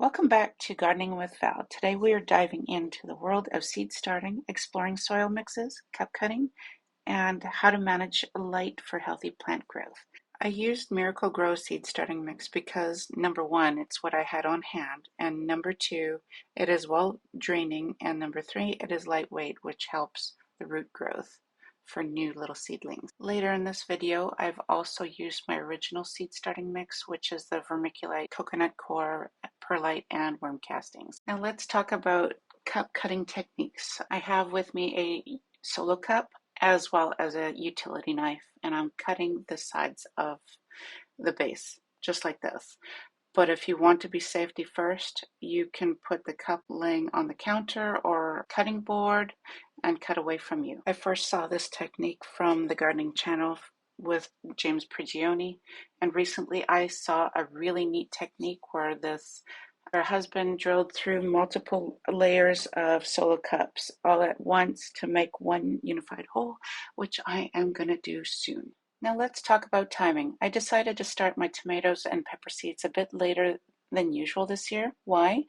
Welcome back to Gardening with Val. Today we are diving into the world of seed starting, exploring soil mixes, cup cutting, and how to manage light for healthy plant growth. I used Miracle Grow seed starting mix because number one, it's what I had on hand, and number two, it is well draining, and number three, it is lightweight, which helps the root growth for new little seedlings. Later in this video, I've also used my original seed starting mix, which is the vermiculite, coconut coir, perlite, and worm castings. Now let's talk about cup cutting techniques. I have with me a solo cup as well as a utility knife, and I'm cutting the sides of the base, just like this. But if you want to be safety first, you can put the cup laying on the counter or cutting board and cut away from you. I first saw this technique from the gardening channel with James Prigioni, and recently I saw a really neat technique where her husband drilled through multiple layers of solo cups all at once to make one unified hole, which I am going to do soon. Now let's talk about timing. I decided to start my tomatoes and pepper seeds a bit later than usual this year. Why?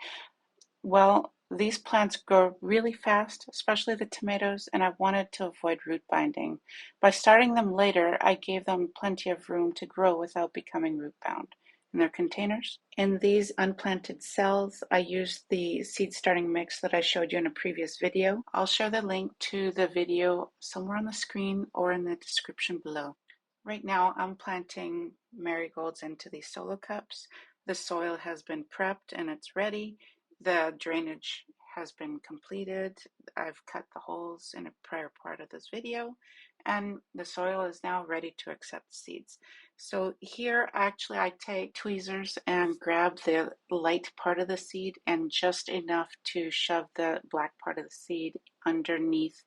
Well, these plants grow really fast, especially the tomatoes, and I wanted to avoid root binding. By starting them later, I gave them plenty of room to grow without becoming root bound in their containers. In these unplanted cells, I used the seed starting mix that I showed you in a previous video. I'll share the link to the video somewhere on the screen or in the description below. Right now, I'm planting marigolds into these solo cups. The soil has been prepped and it's ready. The drainage has been completed. I've cut the holes in a prior part of this video, and the soil is now ready to accept seeds. So here, actually, I take tweezers and grab the light part of the seed and just enough to shove the black part of the seed underneath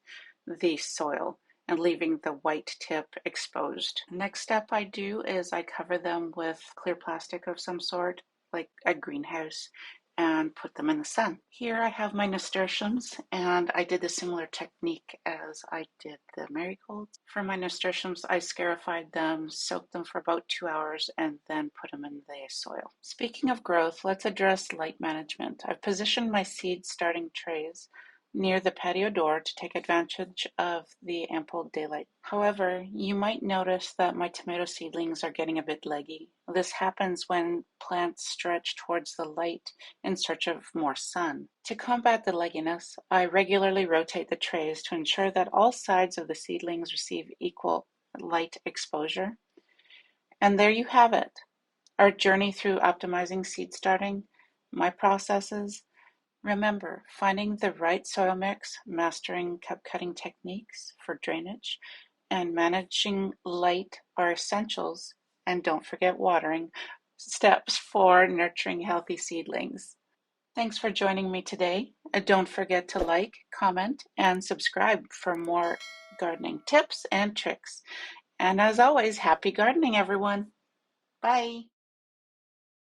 the soil and leaving the white tip exposed. Next step I do is I cover them with clear plastic of some sort, like a greenhouse, and put them in the sun. Here I have my nasturtiums, and I did the similar technique as I did the marigolds. For my nasturtiums, I scarified them, soaked them for about 2 hours, and then put them in the soil. Speaking of growth, let's address light management. I've positioned my seed starting trays near the patio door to take advantage of the ample daylight. However, you might notice that my tomato seedlings are getting a bit leggy. This happens when plants stretch towards the light in search of more sun. To combat the legginess, I regularly rotate the trays to ensure that all sides of the seedlings receive equal light exposure. And there you have it, our journey through optimizing seed starting, my processes. Remember, finding the right soil mix, mastering cup cutting techniques for drainage, and managing light are essentials, and don't forget watering steps for nurturing healthy seedlings. Thanks for joining me today. Don't forget to like, comment, and subscribe for more gardening tips and tricks. And as always, happy gardening, everyone. Bye.